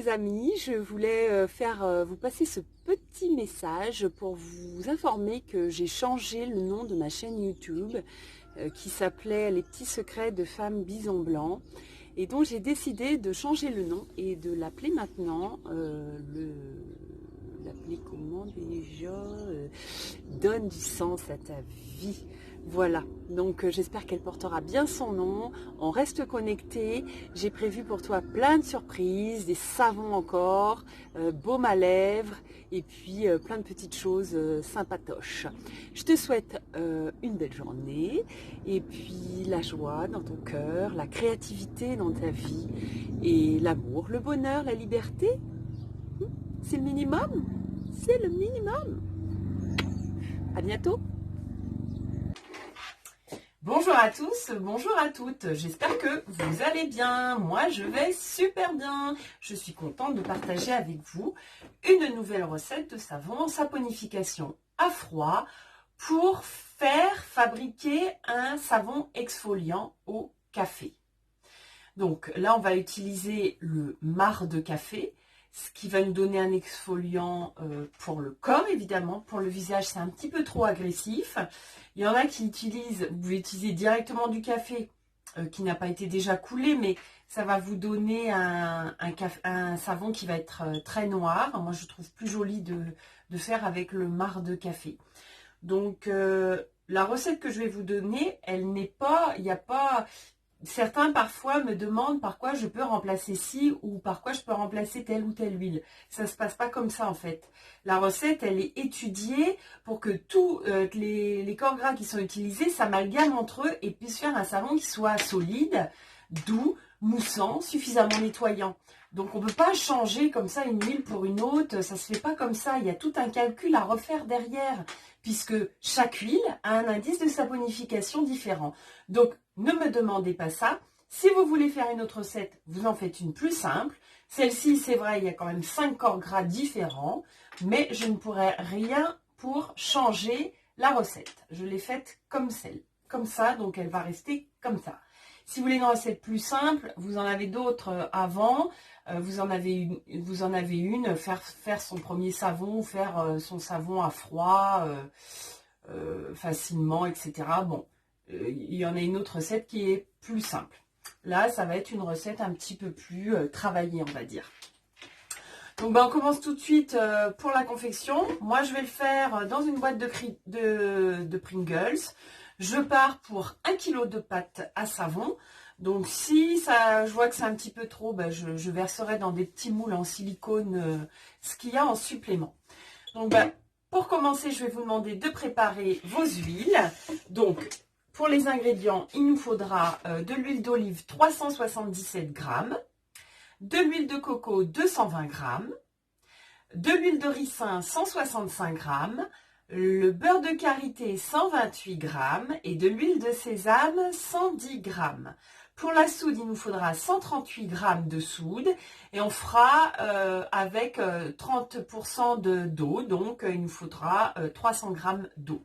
les amis, je voulais vous passer ce petit message pour vous informer que j'ai changé le nom de ma chaîne YouTube qui s'appelait Les petits secrets de femmes bison blanc et dont j'ai décidé de changer le nom et de l'appeler maintenant l'appeler comment déjà Donne du sens à ta vie. Voilà, donc j'espère qu'elle portera bien son nom. On reste connectés. J'ai prévu pour toi plein de surprises, des savons encore, baume à lèvres et puis plein de petites choses sympatoches. Je te souhaite une belle journée et puis la joie dans ton cœur, la créativité dans ta vie et l'amour, le bonheur, la liberté. C'est le minimum. C'est le minimum. À bientôt. Bonjour à tous, bonjour à toutes, j'espère que vous allez bien, moi je vais super bien. Je suis contente de partager avec vous une nouvelle recette de savon en saponification à froid pour faire fabriquer un savon exfoliant au café. Donc là on va utiliser le marc de café, ce qui va nous donner un exfoliant pour le corps évidemment. Pour le visage c'est un petit peu trop agressif. Il y en a qui utilisent, vous pouvez utiliser directement du café qui n'a pas été déjà coulé, mais ça va vous donner un savon qui va être très noir. Moi je trouve plus joli de faire avec le marc de café. Donc la recette que je vais vous donner, elle n'est pas, il n'y a pas... Certains parfois me demandent par quoi je peux remplacer ci ou par quoi je peux remplacer telle ou telle huile. Ça ne se passe pas comme ça en fait. La recette, elle est étudiée pour que tous les corps gras qui sont utilisés s'amalgament entre eux et puissent faire un savon qui soit solide, doux, moussant, suffisamment nettoyant. Donc on ne peut pas changer comme ça une huile pour une autre, ça ne se fait pas comme ça. Il y a tout un calcul à refaire derrière, puisque chaque huile a un indice de saponification différent. Donc ne me demandez pas ça. Si vous voulez faire une autre recette, vous en faites une plus simple. Celle-ci, c'est vrai, il y a quand même 5 corps gras différents, mais je ne pourrai rien pour changer la recette. Je l'ai faite comme ça, donc elle va rester comme ça. Si vous voulez une recette plus simple, vous en avez d'autres avant. Vous en avez une, faire son premier savon, faire son savon à froid facilement, etc. Bon, il y en a une autre recette qui est plus simple. Là, ça va être une recette un petit peu plus travaillée, on va dire. Donc, on commence tout de suite pour la confection. Moi, je vais le faire dans une boîte de Pringles. Je pars pour 1 kg de pâte à savon. Donc si je vois que c'est un petit peu trop, je verserai dans des petits moules en silicone ce qu'il y a en supplément. Donc pour commencer, je vais vous demander de préparer vos huiles. Donc pour les ingrédients, il nous faudra de l'huile d'olive 377 g, de l'huile de coco 220 g, de l'huile de ricin 165 g, le beurre de karité 128 g et de l'huile de sésame 110 g. Pour la soude, il nous faudra 138 g de soude et on fera avec 30% d'eau, donc il nous faudra 300 g d'eau.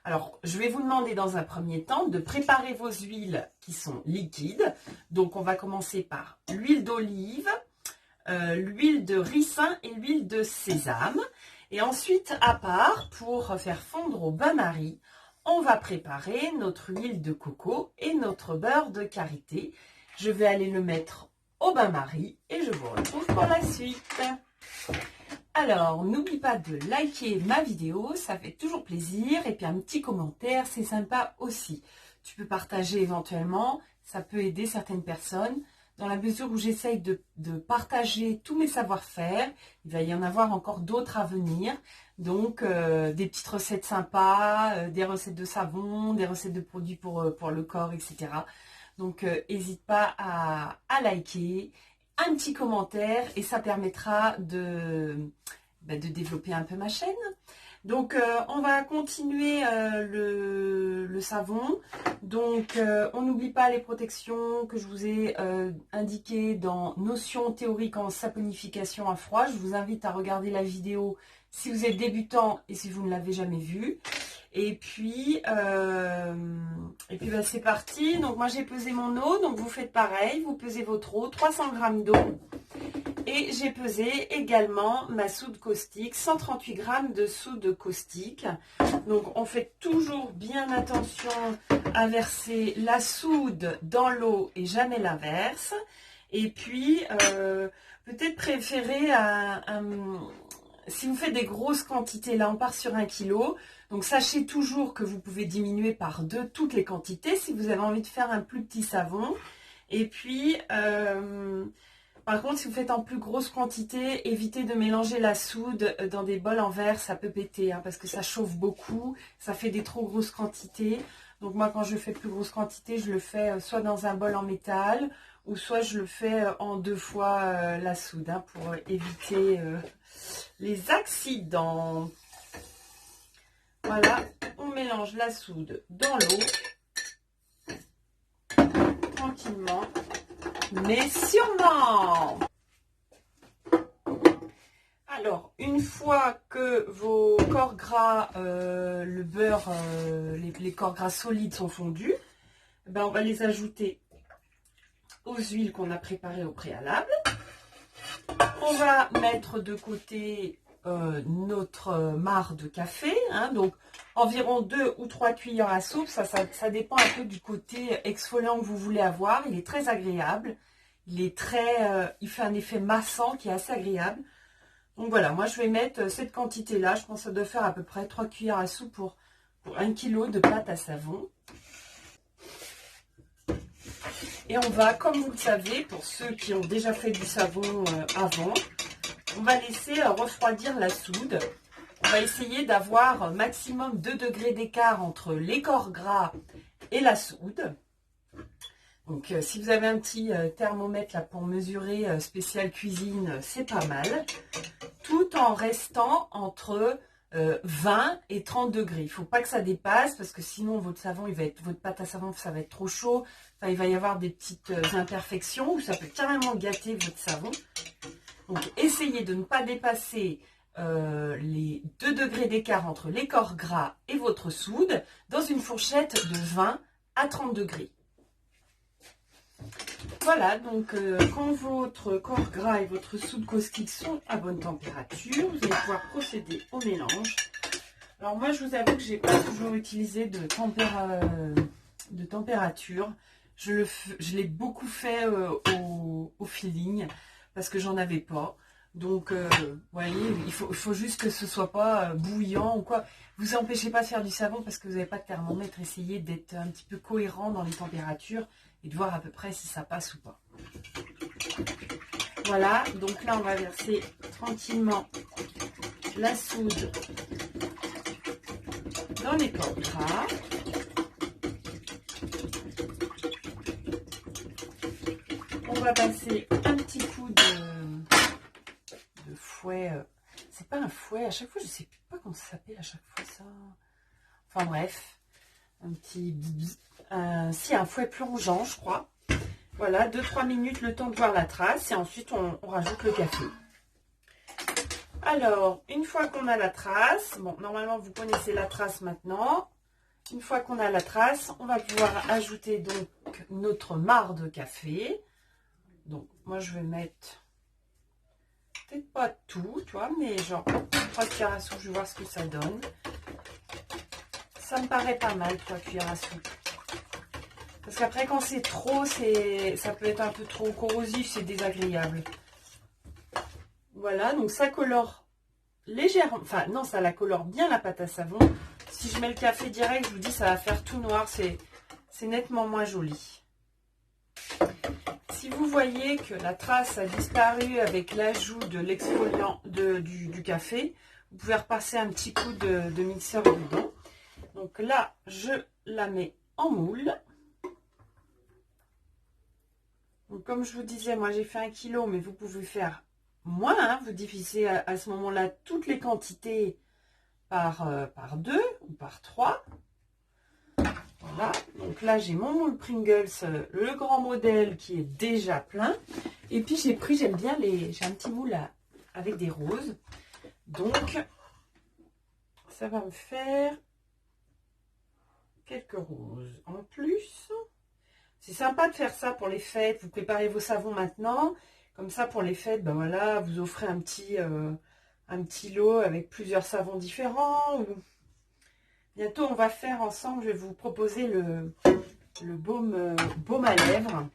Alors, je vais vous demander dans un premier temps de préparer vos huiles qui sont liquides. Donc, on va commencer par l'huile d'olive, l'huile de ricin et l'huile de sésame. Et ensuite, à part, pour faire fondre au bain-marie, on va préparer notre huile de coco et notre beurre de karité. Je vais aller le mettre au bain-marie et je vous retrouve pour la suite. Alors, n'oublie pas de liker ma vidéo, ça fait toujours plaisir. Et puis un petit commentaire, c'est sympa aussi. Tu peux partager éventuellement, ça peut aider certaines personnes. Dans la mesure où j'essaye de partager tous mes savoir-faire, il va y en avoir encore d'autres à venir. Donc, des petites recettes sympas, des recettes de savon, des recettes de produits pour le corps, etc. Donc, n'hésite pas à liker, un petit commentaire et ça permettra de développer un peu ma chaîne. Donc, on va continuer le savon. Donc, on n'oublie pas les protections que je vous ai indiquées dans Notions théoriques en saponification à froid. Je vous invite à regarder la vidéo si vous êtes débutant et si vous ne l'avez jamais vue. Et puis c'est parti. Donc, moi, j'ai pesé mon eau. Donc, vous faites pareil. Vous pesez votre eau, 300 g d'eau. Et j'ai pesé également ma soude caustique, 138 g de soude caustique. Donc on fait toujours bien attention à verser la soude dans l'eau et jamais l'inverse. Et puis peut-être préférer si vous faites des grosses quantités, là on part sur 1 kg. Donc sachez toujours que vous pouvez diminuer par 2 toutes les quantités si vous avez envie de faire un plus petit savon. Et puis par contre, si vous faites en plus grosse quantité, évitez de mélanger la soude dans des bols en verre, ça peut péter, hein, parce que ça chauffe beaucoup, ça fait des trop grosses quantités. Donc moi, quand je fais plus grosse quantité, je le fais soit dans un bol en métal, ou soit je le fais en 2 fois la soude, hein, pour éviter les accidents. Voilà, on mélange la soude dans l'eau, tranquillement. Mais sûrement. Alors, une fois que vos corps gras, le beurre, les corps gras solides sont fondus, ben on va les ajouter aux huiles qu'on a préparées au préalable. On va mettre de côté notre marc de café, hein, donc environ 2 ou 3 cuillères à soupe, ça dépend un peu du côté exfoliant que vous voulez avoir. Il est très agréable, il fait un effet massant qui est assez agréable. Donc voilà, moi je vais mettre cette quantité là, je pense que ça doit faire à peu près 3 cuillères à soupe pour 1 kg de pâte à savon. Et on va, comme vous le savez, pour ceux qui ont déjà fait du savon avant, on va laisser refroidir la soude. On va essayer d'avoir maximum 2 degrés d'écart entre les corps gras et la soude. Donc si vous avez un petit thermomètre là pour mesurer spécial cuisine, c'est pas mal. Tout en restant entre 20 et 30 degrés. Il ne faut pas que ça dépasse parce que sinon votre pâte à savon, ça va être trop chaud. Enfin, il va y avoir des petites imperfections ou ça peut carrément gâter votre savon. Donc essayez de ne pas dépasser les 2 degrés d'écart entre les corps gras et votre soude dans une fourchette de 20 à 30 degrés. Voilà, donc quand votre corps gras et votre soude caustique sont à bonne température, vous allez pouvoir procéder au mélange. Alors moi, je vous avoue que je n'ai pas toujours utilisé de température. Je l'ai beaucoup fait au feeling parce que j'en avais pas. Donc, vous voyez, il faut juste que ce soit pas bouillant ou quoi. Vous empêchez pas de faire du savon parce que vous n'avez pas de thermomètre. Essayez d'être un petit peu cohérent dans les températures et de voir à peu près si ça passe ou pas. Voilà, donc là on va verser tranquillement la soude dans les corps gras. On va passer un petit coup de fouet. C'est pas un fouet, à chaque fois je sais pas comment ça s'appelle à chaque fois ça. Enfin bref, un petit... si, un fouet plongeant je crois. Voilà, 2-3 minutes, le temps de voir la trace. Et ensuite, on rajoute le café. Alors, une fois qu'on a la trace, bon, normalement, vous connaissez la trace maintenant. Une fois qu'on a la trace, on va pouvoir ajouter donc notre marc de café. Donc, moi, je vais mettre, peut-être pas tout, tu vois, mais genre 3 cuillères à soupe, je vais voir ce que ça donne. Ça me paraît pas mal, 3 cuillères à soupe. Parce qu'après, quand c'est trop, ça peut être un peu trop corrosif, c'est désagréable. Voilà, donc ça colore légèrement, enfin non, ça la colore bien la pâte à savon. Si je mets le café direct, je vous dis, ça va faire tout noir, c'est nettement moins joli. Si vous voyez que la trace a disparu avec l'ajout de l'exfoliant du café, vous pouvez repasser un petit coup de mixeur dedans. Donc là, je la mets en moule. Donc, comme je vous disais, moi j'ai fait 1 kg, mais vous pouvez faire moins. Hein, vous divisez à ce moment-là toutes les quantités par 2 ou par 3. Voilà. Donc là, j'ai mon moule Pringles, le grand modèle qui est déjà plein. Et puis j'aime bien j'ai un petit moule avec des roses. Donc, ça va me faire quelques roses en plus. C'est sympa de faire ça pour les fêtes. Vous préparez vos savons maintenant. Comme ça, pour les fêtes, ben voilà, vous offrez un petit lot avec plusieurs savons différents. Bientôt, on va faire ensemble, je vais vous proposer le baume à lèvres.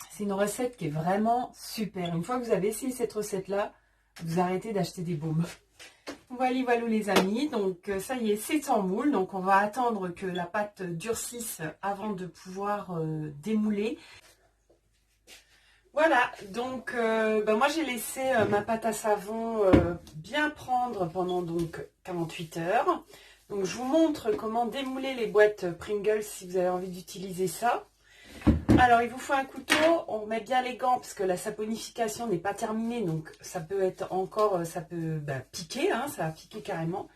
C'est une recette qui est vraiment super. Une fois que vous avez essayé cette recette-là, vous arrêtez d'acheter des baumes. Voilà les amis, donc ça y est, c'est en moule. Donc on va attendre que la pâte durcisse avant de pouvoir démouler. Voilà, donc moi j'ai laissé ma pâte à savon bien prendre pendant donc 48 heures. Donc je vous montre comment démouler les boîtes Pringles si vous avez envie d'utiliser ça. Alors il vous faut un couteau, on met bien les gants parce que la saponification n'est pas terminée, donc ça peut être encore, ça peut piquer, hein, ça va piquer carrément.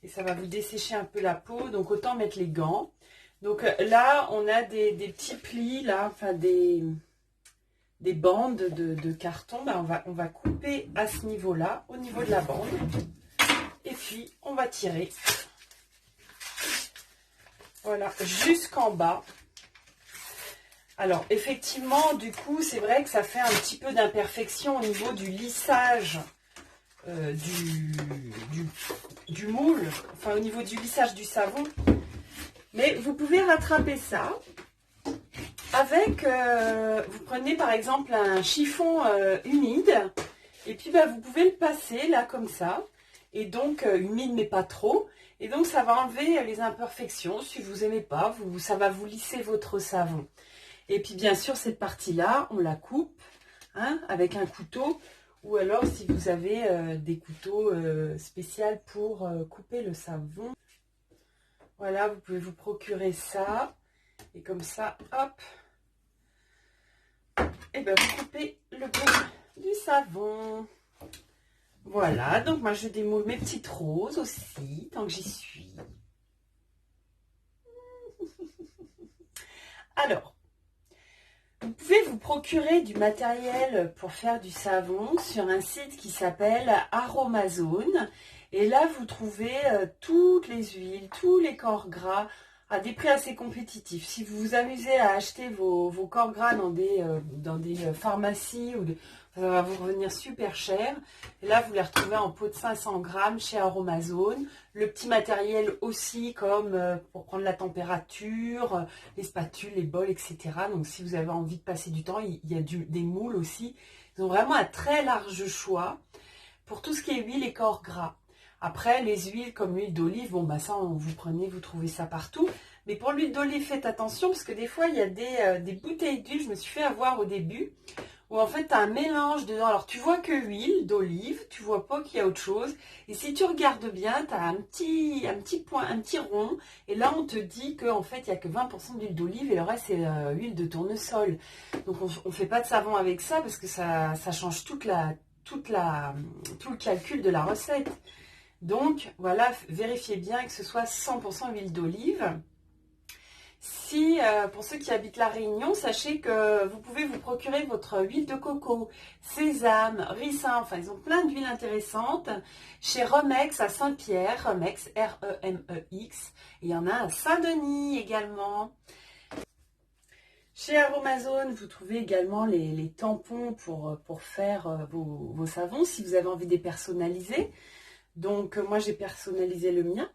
Et ça va vous dessécher un peu la peau, donc autant mettre les gants. Donc là on a des petits plis, là, enfin des bandes de carton, on va couper à ce niveau-là, au niveau de la bande. Et puis on va tirer. Voilà, jusqu'en bas. Alors, effectivement, du coup, c'est vrai que ça fait un petit peu d'imperfection au niveau du lissage du moule, enfin au niveau du lissage du savon. Mais vous pouvez rattraper ça avec, vous prenez par exemple un chiffon humide, et puis vous pouvez le passer là comme ça, et donc humide mais pas trop, et donc ça va enlever les imperfections. Si vous n'aimez pas, ça va vous lisser votre savon. Et puis bien sûr, cette partie-là, on la coupe hein, avec un couteau, ou alors si vous avez des couteaux spéciaux pour couper le savon. Voilà, vous pouvez vous procurer ça. Et comme ça, hop, et vous coupez le bout du savon. Voilà, donc moi je démoule mes petites roses aussi, tant que j'y suis. Alors, vous pouvez vous procurer du matériel pour faire du savon sur un site qui s'appelle Aromazone. Et là, vous trouvez toutes les huiles, tous les corps gras à des prix assez compétitifs. Si vous vous amusez à acheter vos corps gras dans des pharmacies, ça va vous revenir super cher. Et là, vous les retrouvez en pot de 500 grammes chez Aromazone. Le petit matériel aussi, comme pour prendre la température, les spatules, les bols, etc. Donc, si vous avez envie de passer du temps, il y a des moules aussi. Ils ont vraiment un très large choix pour tout ce qui est huile et corps gras. Après, les huiles comme l'huile d'olive, ça, vous trouvez ça partout. Mais pour l'huile d'olive, faites attention parce que des fois, il y a des bouteilles d'huile, je me suis fait avoir au début, où en fait, tu as un mélange dedans. Alors, tu vois que huile d'olive, tu vois pas qu'il y a autre chose. Et si tu regardes bien, tu as un petit point, un petit rond. Et là, on te dit qu'en fait, il n'y a que 20% d'huile d'olive et le reste, c'est huile de tournesol. Donc, on ne fait pas de savon avec ça parce que ça change tout le calcul de la recette. Donc, voilà, vérifiez bien que ce soit 100% huile d'olive. Si, pour ceux qui habitent La Réunion, sachez que vous pouvez vous procurer votre huile de coco, sésame, ricin, enfin, ils ont plein d'huiles intéressantes. Chez Remex à Saint-Pierre, Remex, R-E-M-E-X. Et il y en a à Saint-Denis également. Chez Aromazone, vous trouvez également les tampons pour faire vos savons, si vous avez envie de les personnaliser. Donc, moi, j'ai personnalisé le mien.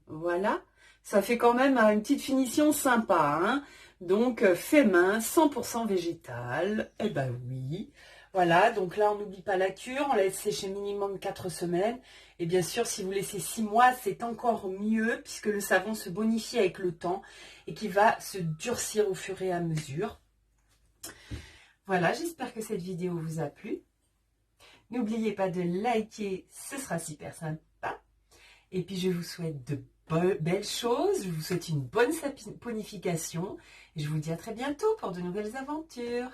Voilà. Ça fait quand même une petite finition sympa. Hein. Donc, fait main, 100% végétal. Eh ben oui. Voilà. Donc là, on n'oublie pas la cure. On laisse sécher minimum 4 semaines. Et bien sûr, si vous laissez 6 mois, c'est encore mieux puisque le savon se bonifie avec le temps et qui va se durcir au fur et à mesure. Voilà. J'espère que cette vidéo vous a plu. N'oubliez pas de liker, ce sera super sympa. Et puis je vous souhaite de belles choses, je vous souhaite une bonne saponification. Et je vous dis à très bientôt pour de nouvelles aventures.